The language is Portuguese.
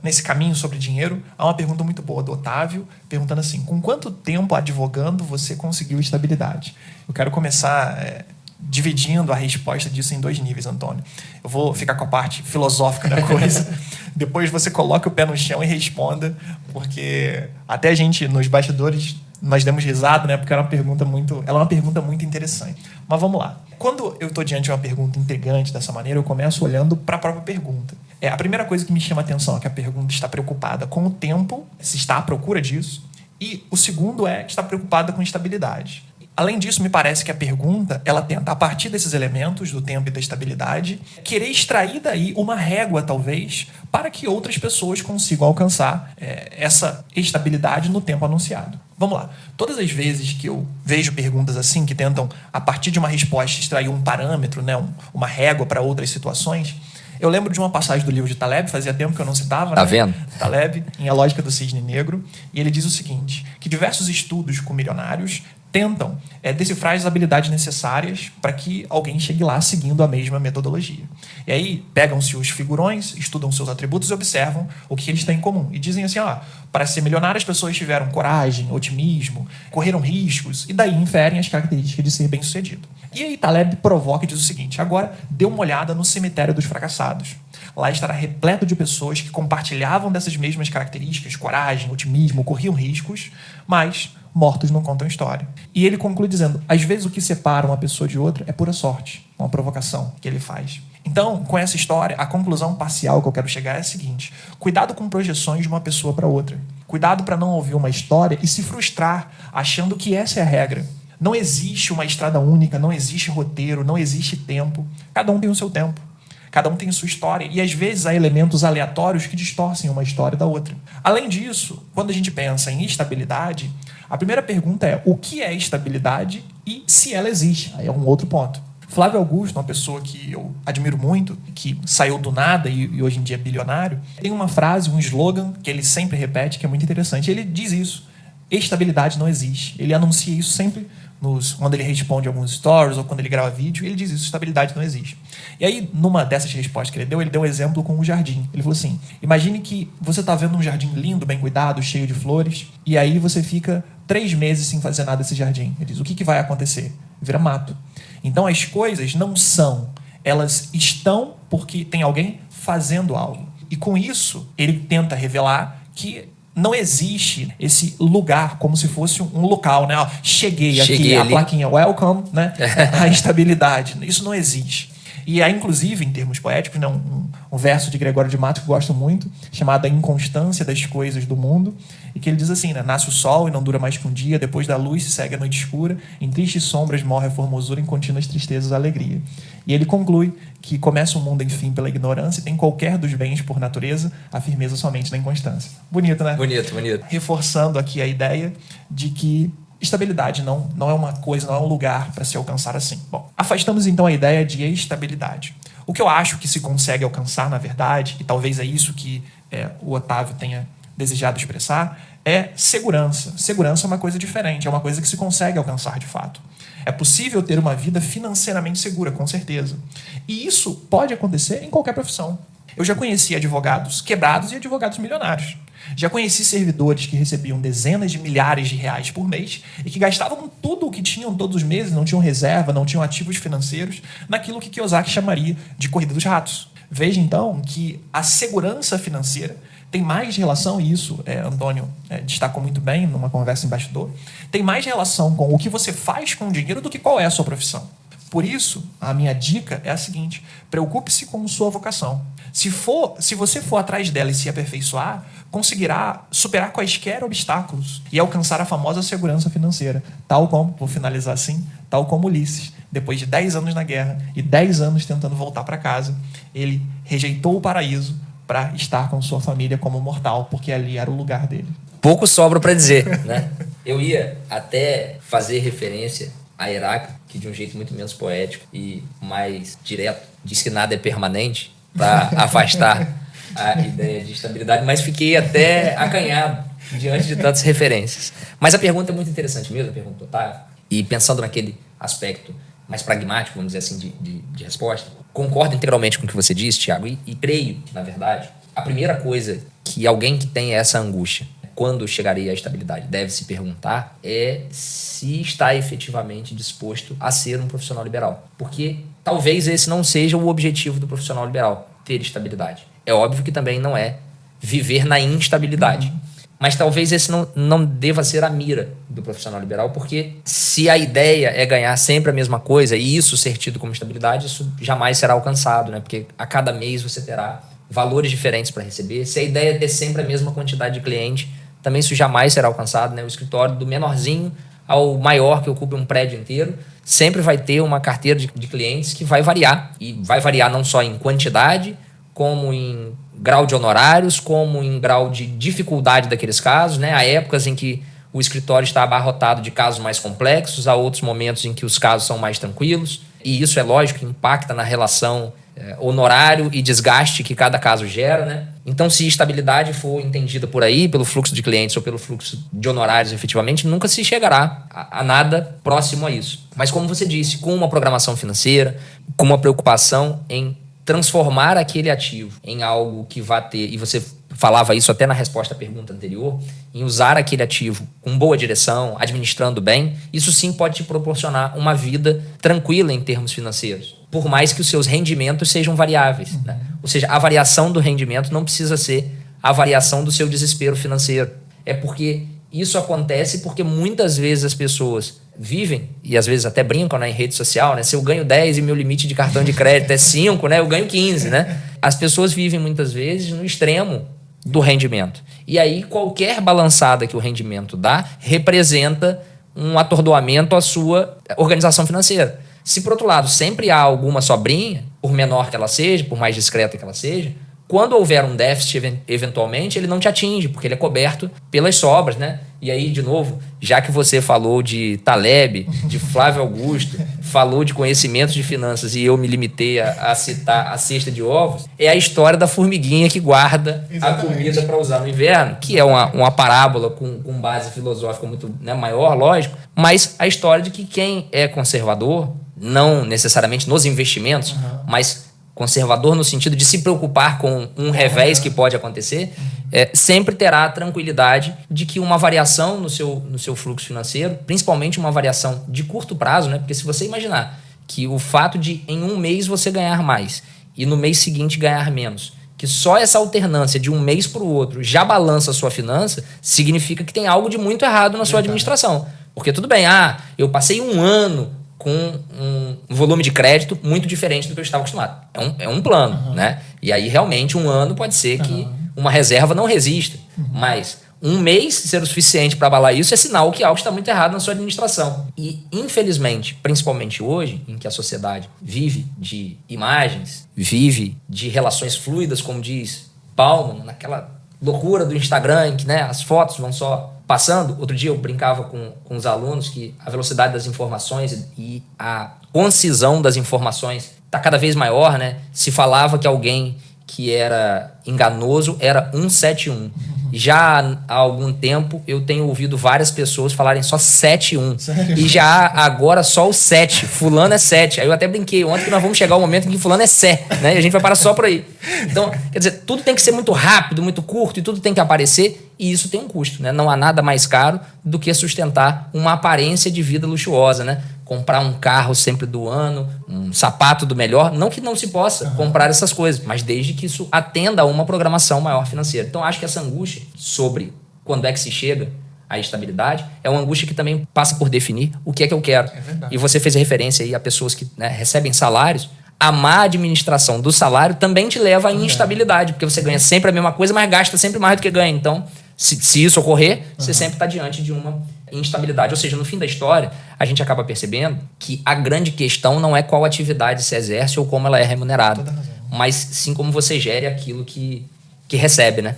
nesse caminho sobre dinheiro, há uma pergunta muito boa do Otávio, perguntando assim: com quanto tempo advogando você conseguiu estabilidade? Eu quero começar dividindo a resposta disso em 2 níveis, Antônio. Eu vou ficar com a parte filosófica da coisa, depois você coloca o pé no chão e responda, porque até a gente, nos bastidores, nós demos risada, né? Porque ela é uma pergunta muito interessante. Mas vamos lá. Quando eu estou diante de uma pergunta intrigante dessa maneira, eu começo olhando para a própria pergunta. A primeira coisa que me chama a atenção é que a pergunta está preocupada com o tempo, se está à procura disso, e o segundo é que está preocupada com estabilidade. Além disso, me parece que a pergunta, ela tenta, a partir desses elementos do tempo e da estabilidade, querer extrair daí uma régua, talvez, para que outras pessoas consigam alcançar essa estabilidade no tempo anunciado. Vamos lá. Todas as vezes que eu vejo perguntas assim, que tentam, a partir de uma resposta, extrair um parâmetro, né, uma régua para outras situações, eu lembro de uma passagem do livro de Taleb, fazia tempo que eu não citava. Tá né? vendo? Taleb, em A Lógica do Cisne Negro, e ele diz o seguinte, que diversos estudos com milionários tentam decifrar as habilidades necessárias para que alguém chegue lá seguindo a mesma metodologia. E aí pegam-se os figurões, estudam seus atributos e observam o que eles têm em comum. E dizem assim, para ser milionário as pessoas tiveram coragem, otimismo, correram riscos, e daí inferem as características de ser bem-sucedido. E aí Taleb provoca e diz o seguinte, agora dê uma olhada no cemitério dos fracassados. Lá estará repleto de pessoas que compartilhavam dessas mesmas características, coragem, otimismo, corriam riscos, mas mortos não contam história. E ele conclui dizendo, às vezes o que separa uma pessoa de outra é pura sorte, uma provocação que ele faz. Então, com essa história, a conclusão parcial que eu quero chegar é a seguinte, cuidado com projeções de uma pessoa para outra. Cuidado para não ouvir uma história e se frustrar achando que essa é a regra. Não existe uma estrada única, não existe roteiro, não existe tempo. Cada um tem o seu tempo. Cada um tem a sua história. E, às vezes, há elementos aleatórios que distorcem uma história da outra. Além disso, quando a gente pensa em estabilidade, a primeira pergunta é o que é estabilidade e se ela existe. Aí é um outro ponto. Flávio Augusto, uma pessoa que eu admiro muito, que saiu do nada e hoje em dia é bilionário, tem uma frase, um slogan que ele sempre repete, que é muito interessante. Ele diz isso. Estabilidade não existe. Ele anuncia isso sempre quando ele responde alguns stories ou quando ele grava vídeo, ele diz isso, estabilidade não existe. E aí, numa dessas respostas que ele deu um exemplo com um jardim. Ele falou assim, imagine que você está vendo um jardim lindo, bem cuidado, cheio de flores, e aí você fica 3 meses sem fazer nada nesse jardim. Ele diz, o que vai acontecer? Vira mato. Então, as coisas não são, elas estão porque tem alguém fazendo algo. E com isso, ele tenta revelar que não existe esse lugar como se fosse um local, né? Cheguei aqui, a plaquinha welcome, né? A estabilidade. Isso não existe. E há, inclusive, em termos poéticos, né, um verso de Gregório de Matos que eu gosto muito, chamado A Inconstância das Coisas do Mundo, e que ele diz assim, né, nasce o sol e não dura mais que um dia, depois da luz se segue a noite escura, em tristes sombras morre a formosura, em contínuas tristezas a alegria. E ele conclui que começa o mundo, enfim, pela ignorância e tem qualquer dos bens por natureza, a firmeza somente na inconstância. Bonito, né? Bonito, bonito. Reforçando aqui a ideia de que estabilidade não é uma coisa, não é um lugar para se alcançar assim. Bom, afastamos então a ideia de estabilidade. O que eu acho que se consegue alcançar, na verdade, e talvez é isso que o Otávio tenha desejado expressar, é segurança. Segurança é uma coisa diferente, é uma coisa que se consegue alcançar de fato. É possível ter uma vida financeiramente segura, com certeza. E isso pode acontecer em qualquer profissão. Eu já conheci advogados quebrados e advogados milionários. Já conheci servidores que recebiam dezenas de milhares de reais por mês e que gastavam tudo o que tinham todos os meses, não tinham reserva, não tinham ativos financeiros, naquilo que Kiyosaki chamaria de corrida dos ratos. Veja, então, que a segurança financeira tem mais relação, e isso Antônio destacou muito bem numa conversa em bastidor, tem mais relação com o que você faz com o dinheiro do que qual é a sua profissão. Por isso, a minha dica é a seguinte, preocupe-se com sua vocação. Se você for atrás dela e se aperfeiçoar, conseguirá superar quaisquer obstáculos e alcançar a famosa segurança financeira, tal como, vou finalizar assim, tal como Ulisses, depois de 10 anos na guerra e 10 anos tentando voltar para casa, ele rejeitou o paraíso para estar com sua família como mortal, porque ali era o lugar dele. Pouco sobra para dizer, né? Eu ia até fazer referência a Heráclito, que de um jeito muito menos poético e mais direto diz que nada é permanente, para afastar a ideia de estabilidade, mas fiquei até acanhado diante de tantas referências. Mas a pergunta é muito interessante mesmo, a pergunta do Otávio, e pensando naquele aspecto mais pragmático, vamos dizer assim, de resposta, concordo integralmente com o que você disse, Thiago, e creio, na verdade, A primeira coisa que alguém que tem essa angústia, quando chegaria à estabilidade, deve se perguntar é se está efetivamente disposto a ser um profissional liberal. Porque talvez esse não seja o objetivo do profissional liberal, ter estabilidade. É óbvio que também não é viver na instabilidade. Mas talvez esse não deva ser a mira do profissional liberal, porque se a ideia é ganhar sempre a mesma coisa e isso ser tido como estabilidade, isso jamais será alcançado, né? Porque a cada mês você terá valores diferentes para receber. Se a ideia é ter sempre a mesma quantidade de cliente, também isso jamais será alcançado, né? O escritório do menorzinho ao maior que ocupa um prédio inteiro sempre vai ter uma carteira de clientes que vai variar. E vai variar não só em quantidade, como em grau de honorários, como em grau de dificuldade daqueles casos, né? Há épocas em que o escritório está abarrotado de casos mais complexos, há outros momentos em que os casos são mais tranquilos, e isso é lógico, impacta na relação honorário e desgaste que cada caso gera, né? Então, se estabilidade for entendida por aí, pelo fluxo de clientes ou pelo fluxo de honorários efetivamente, nunca se chegará a nada próximo a isso. Mas como você disse, com uma programação financeira, com uma preocupação em transformar aquele ativo em algo que vá ter, e você falava isso até na resposta à pergunta anterior, em usar aquele ativo com boa direção, administrando bem, isso sim pode te proporcionar uma vida tranquila em termos financeiros, por mais que os seus rendimentos sejam variáveis, né? Ou seja, a variação do rendimento não precisa ser a variação do seu desespero financeiro. É porque isso acontece porque muitas vezes as pessoas vivem, e às vezes até brincam, né, em rede social, né? Se eu ganho 10 e meu limite de cartão de crédito é 5, né, eu ganho 15, né? As pessoas vivem muitas vezes no extremo do rendimento. E aí qualquer balançada que o rendimento dá representa um atordoamento à sua organização financeira. Se, por outro lado, sempre há alguma sobrinha, por menor que ela seja, por mais discreta que ela seja, quando houver um déficit, eventualmente, ele não te atinge, porque ele é coberto pelas sobras, né? E aí, de novo, já que você falou de Taleb, de Flávio Augusto, falou de conhecimentos de finanças e eu me limitei a citar a cesta de ovos, é a história da formiguinha que guarda a comida para usar no inverno, que é uma parábola com base filosófica muito, né, maior, lógico, mas a história de que quem é conservador, não necessariamente nos investimentos, mas conservador no sentido de se preocupar com um revés que pode acontecer, sempre terá a tranquilidade de que uma variação no seu fluxo financeiro, principalmente uma variação de curto prazo, né? Porque se você imaginar que o fato de em um mês você ganhar mais e no mês seguinte ganhar menos, que só essa alternância de um mês para o outro já balança a sua finança, significa que tem algo de muito errado na sua administração. Porque tudo bem, eu passei um ano com um volume de crédito muito diferente do que eu estava acostumado. É um plano, né? E aí, realmente, um ano pode ser que uma reserva não resista. Mas um mês ser o suficiente para abalar isso é sinal que algo está muito errado na sua administração. E, infelizmente, principalmente hoje, em que a sociedade vive de imagens, vive de relações fluidas, como diz Bauman, naquela loucura do Instagram, em que, né, as fotos vão só passando. Outro dia eu brincava com os alunos que a velocidade das informações e a concisão das informações está cada vez maior, né? Se falava que alguém que era enganoso era 171. Já há algum tempo eu tenho ouvido várias pessoas falarem só 71. Sério? E já há agora só o 7. Fulano é 7. Aí eu até brinquei ontem que nós vamos chegar ao momento em que fulano é Sé, né? E a gente vai parar só por aí. Então, quer dizer, tudo tem que ser muito rápido, muito curto e tudo tem que aparecer. E isso tem um custo, né? Não há nada mais caro do que sustentar uma aparência de vida luxuosa, né? Comprar um carro sempre do ano, um sapato do melhor. Não que não se possa comprar essas coisas, mas desde que isso atenda a uma programação maior financeira. Então, acho que essa angústia sobre quando é que se chega à estabilidade é uma angústia que também passa por definir o que é que eu quero. E você fez referência aí a pessoas que, né, recebem salários. A má administração do salário também te leva à instabilidade, porque você ganha sempre a mesma coisa, mas gasta sempre mais do que ganha. Então, se isso ocorrer, você sempre está diante de uma instabilidade. Ou seja, no fim da história, a gente acaba percebendo que a grande questão não é qual atividade se exerce ou como ela é remunerada, mas sim como você gere aquilo que recebe, né?